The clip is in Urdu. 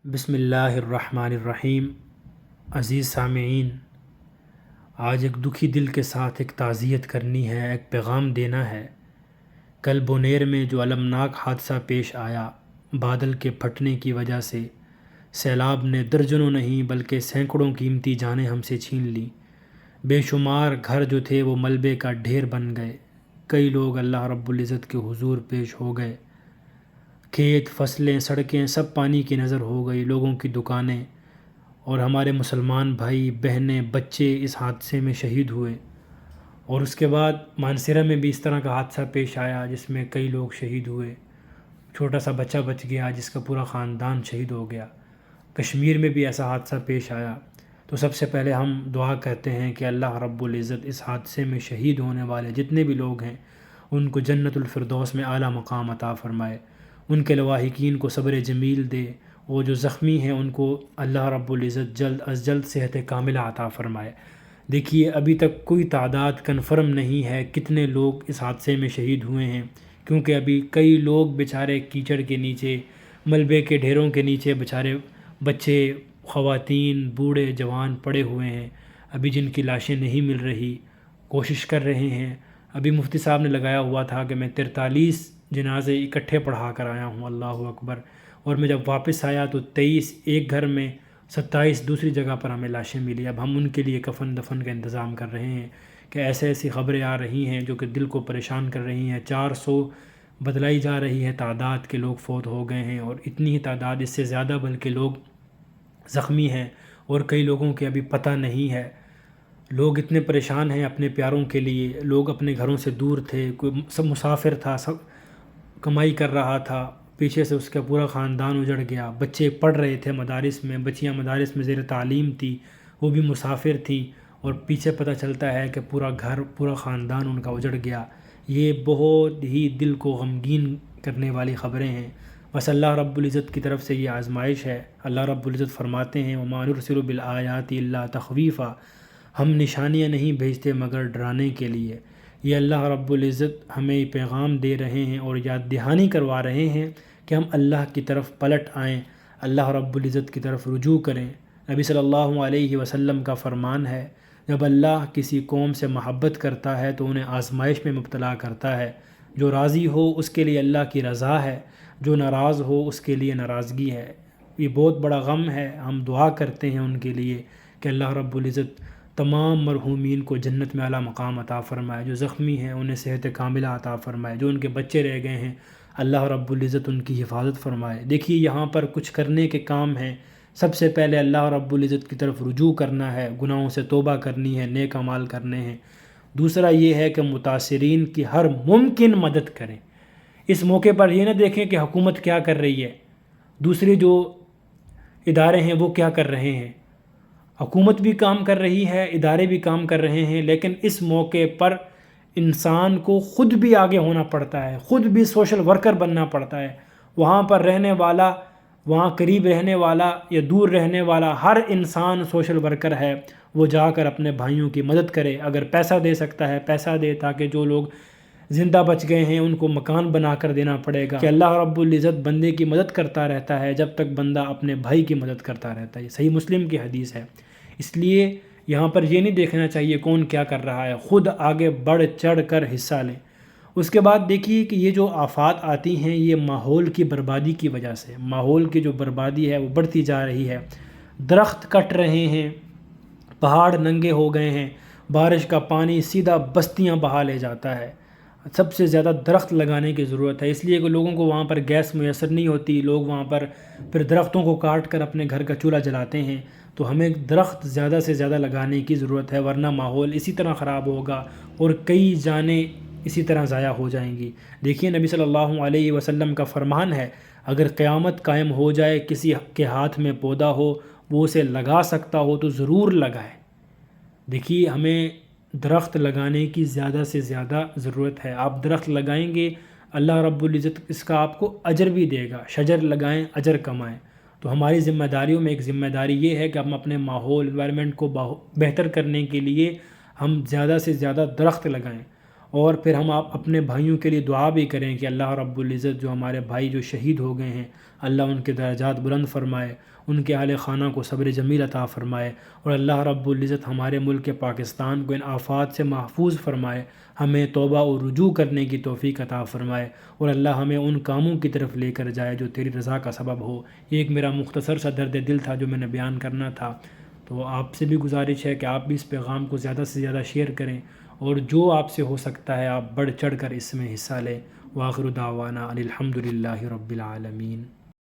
بسم اللہ الرحمن الرحیم۔ عزیز سامعین، آج ایک دکھی دل کے ساتھ ایک تعزیت کرنی ہے، ایک پیغام دینا ہے۔ کل بونیر میں جو المناک حادثہ پیش آیا، بادل کے پھٹنے کی وجہ سے سیلاب نے درجنوں نہیں بلکہ سینکڑوں قیمتی جانیں ہم سے چھین لی۔ بے شمار گھر جو تھے وہ ملبے کا ڈھیر بن گئے۔ کئی لوگ اللہ رب العزت کے حضور پیش ہو گئے۔ کھیت، فصلیں، سڑکیں سب پانی کی نظر ہو گئی۔ لوگوں کی دکانیں اور ہمارے مسلمان بھائی بہنیں بچے اس حادثے میں شہید ہوئے۔ اور اس کے بعد مانسہرہ میں بھی اس طرح کا حادثہ پیش آیا جس میں کئی لوگ شہید ہوئے۔ چھوٹا سا بچہ بچ گیا جس کا پورا خاندان شہید ہو گیا۔ کشمیر میں بھی ایسا حادثہ پیش آیا۔ تو سب سے پہلے ہم دعا کرتے ہیں کہ اللہ رب العزت اس حادثے میں شہید ہونے والے جتنے بھی لوگ ہیں ان کو جنت الفردوس میں اعلیٰ مقام عطا فرمائے، ان کے لواحقین کو صبر جمیل دے، وہ جو زخمی ہیں ان کو اللہ رب العزت جلد از جلد صحت کاملہ عطا فرمائے۔ دیکھیے ابھی تک کوئی تعداد کنفرم نہیں ہے کتنے لوگ اس حادثے میں شہید ہوئے ہیں، کیونکہ ابھی کئی لوگ بیچارے کیچڑ کے نیچے، ملبے کے ڈھیروں کے نیچے بیچارے بچے، خواتین، بوڑھے، جوان پڑے ہوئے ہیں، ابھی جن کی لاشیں نہیں مل رہی، کوشش کر رہے ہیں۔ ابھی مفتی صاحب نے لگایا ہوا تھا کہ میں 43 جنازے اکٹھے پڑھا کر آیا ہوں، اللہ اکبر، اور میں جب واپس آیا تو 23 ایک گھر میں، 27 دوسری جگہ پر ہمیں لاشیں ملی۔ اب ہم ان کے لیے کفن دفن کا انتظام کر رہے ہیں کہ ایسی خبریں آ رہی ہیں جو کہ دل کو پریشان کر رہی ہیں۔ 400 بدلائی جا رہی ہے تعداد کے لوگ فوت ہو گئے ہیں، اور اتنی ہی تعداد اس سے زیادہ بلکہ لوگ زخمی ہیں، اور کئی لوگوں کے ابھی پتہ نہیں ہے۔ لوگ اتنے پریشان ہیں اپنے پیاروں کے لیے، لوگ اپنے گھروں سے دور تھے، کوئی سب مسافر تھا، سب کمائی کر رہا تھا، پیچھے سے اس کا پورا خاندان اجڑ گیا۔ بچے پڑھ رہے تھے مدارس میں، بچیاں مدارس میں زیر تعلیم تھی، وہ بھی مسافر تھیں، اور پیچھے پتہ چلتا ہے کہ پورا گھر، پورا خاندان ان کا اجڑ گیا۔ یہ بہت ہی دل کو غمگین کرنے والی خبریں ہیں۔ بس اللہ رب العزت کی طرف سے یہ آزمائش ہے۔ اللہ رب العزت فرماتے ہیں وَمَا نُرْسِلُ بِالْآيَاتِ إِلَّا تَخْوِيفًا، ہم نشانیاں نہیں بھیجتے مگر ڈرانے کے لیے۔ یہ اللہ رب العزت ہمیں پیغام دے رہے ہیں اور یاد دہانی کروا رہے ہیں کہ ہم اللہ کی طرف پلٹ آئیں، اللہ رب العزت کی طرف رجوع کریں۔ نبی صلی اللہ علیہ وسلم کا فرمان ہے، جب اللہ کسی قوم سے محبت کرتا ہے تو انہیں آزمائش میں مبتلا کرتا ہے۔ جو راضی ہو اس کے لیے اللہ کی رضا ہے، جو ناراض ہو اس کے لیے ناراضگی ہے۔ یہ بہت بڑا غم ہے۔ ہم دعا کرتے ہیں ان کے لیے کہ اللہ رب العزت تمام مرحومین کو جنت میں اعلیٰ مقام عطا فرمائے، جو زخمی ہیں انہیں صحت کاملہ عطا فرمائے، جو ان کے بچے رہ گئے ہیں اللہ رب العزت ان کی حفاظت فرمائے۔ دیکھیے یہاں پر کچھ کرنے کے کام ہیں۔ سب سے پہلے اللہ رب العزت کی طرف رجوع کرنا ہے، گناہوں سے توبہ کرنی ہے، نیک اعمال کرنے ہیں۔ دوسرا یہ ہے کہ متاثرین کی ہر ممکن مدد کریں۔ اس موقع پر یہ نہ دیکھیں کہ حکومت کیا کر رہی ہے، دوسرے جو ادارے ہیں وہ کیا کر رہے ہیں۔ حکومت بھی کام کر رہی ہے، ادارے بھی کام کر رہے ہیں، لیکن اس موقع پر انسان کو خود بھی آگے ہونا پڑتا ہے، خود بھی سوشل ورکر بننا پڑتا ہے۔ وہاں پر رہنے والا، وہاں قریب رہنے والا یا دور رہنے والا ہر انسان سوشل ورکر ہے۔ وہ جا کر اپنے بھائیوں کی مدد کرے، اگر پیسہ دے سکتا ہے پیسہ دے، تاکہ جو لوگ زندہ بچ گئے ہیں ان کو مکان بنا کر دینا پڑے گا۔ کہ اللہ رب العزت بندے کی مدد کرتا رہتا ہے جب تک بندہ اپنے بھائی کی مدد کرتا رہتا ہے۔ یہ صحیح مسلم کی حدیث ہے۔ اس لیے یہاں پر یہ نہیں دیکھنا چاہیے کون کیا کر رہا ہے، خود آگے بڑھ چڑھ کر حصہ لیں۔ اس کے بعد دیکھیے کہ یہ جو آفات آتی ہیں یہ ماحول کی بربادی کی وجہ سے، ماحول کی جو بربادی ہے وہ بڑھتی جا رہی ہے۔ درخت کٹ رہے ہیں، پہاڑ ننگے ہو گئے ہیں، بارش کا پانی سیدھا بستیاں بہا لے جاتا ہے۔ سب سے زیادہ درخت لگانے کی ضرورت ہے، اس لیے کہ لوگوں کو وہاں پر گیس میسر نہیں ہوتی، لوگ وہاں پر پھر درختوں کو کاٹ کر اپنے گھر کا چولہا جلاتے ہیں۔ تو ہمیں درخت زیادہ سے زیادہ لگانے کی ضرورت ہے، ورنہ ماحول اسی طرح خراب ہوگا اور کئی جانیں اسی طرح ضائع ہو جائیں گی۔ دیکھیے نبی صلی اللہ علیہ وسلم کا فرمان ہے، اگر قیامت قائم ہو جائے، کسی کے ہاتھ میں پودا ہو، وہ اسے لگا سکتا ہو تو ضرور لگائے۔ دیکھیے ہمیں درخت لگانے کی زیادہ سے زیادہ ضرورت ہے۔ آپ درخت لگائیں گے اللہ رب العزت اس کا آپ کو اجر بھی دے گا۔ شجر لگائیں اجر کمائیں۔ تو ہماری ذمہ داریوں میں ایک ذمہ داری یہ ہے کہ ہم اپنے ماحول، انوائرمنٹ کو بہتر کرنے کے لیے ہم زیادہ سے زیادہ درخت لگائیں۔ اور پھر ہم آپ اپنے بھائیوں کے لیے دعا بھی کریں کہ اللہ رب العزت جو ہمارے بھائی جو شہید ہو گئے ہیں، اللہ ان کے درجات بلند فرمائے، ان کے اہل خانہ کو صبر جمیل عطا فرمائے، اور اللہ رب العزت ہمارے ملک پاکستان کو ان آفات سے محفوظ فرمائے، ہمیں توبہ و رجوع کرنے کی توفیق عطا فرمائے، اور اللہ ہمیں ان کاموں کی طرف لے کر جائے جو تیری رضا کا سبب ہو۔ یہ ایک میرا مختصر سا درد دل تھا جو میں نے بیان کرنا تھا، تو آپ سے بھی گزارش ہے کہ آپ بھی اس پیغام کو زیادہ سے زیادہ شیئر کریں، اور جو آپ سے ہو سکتا ہے آپ بڑھ چڑھ کر اس میں حصہ لیں۔ وآخر دعوانا ان الحمد للہ رب العالمین۔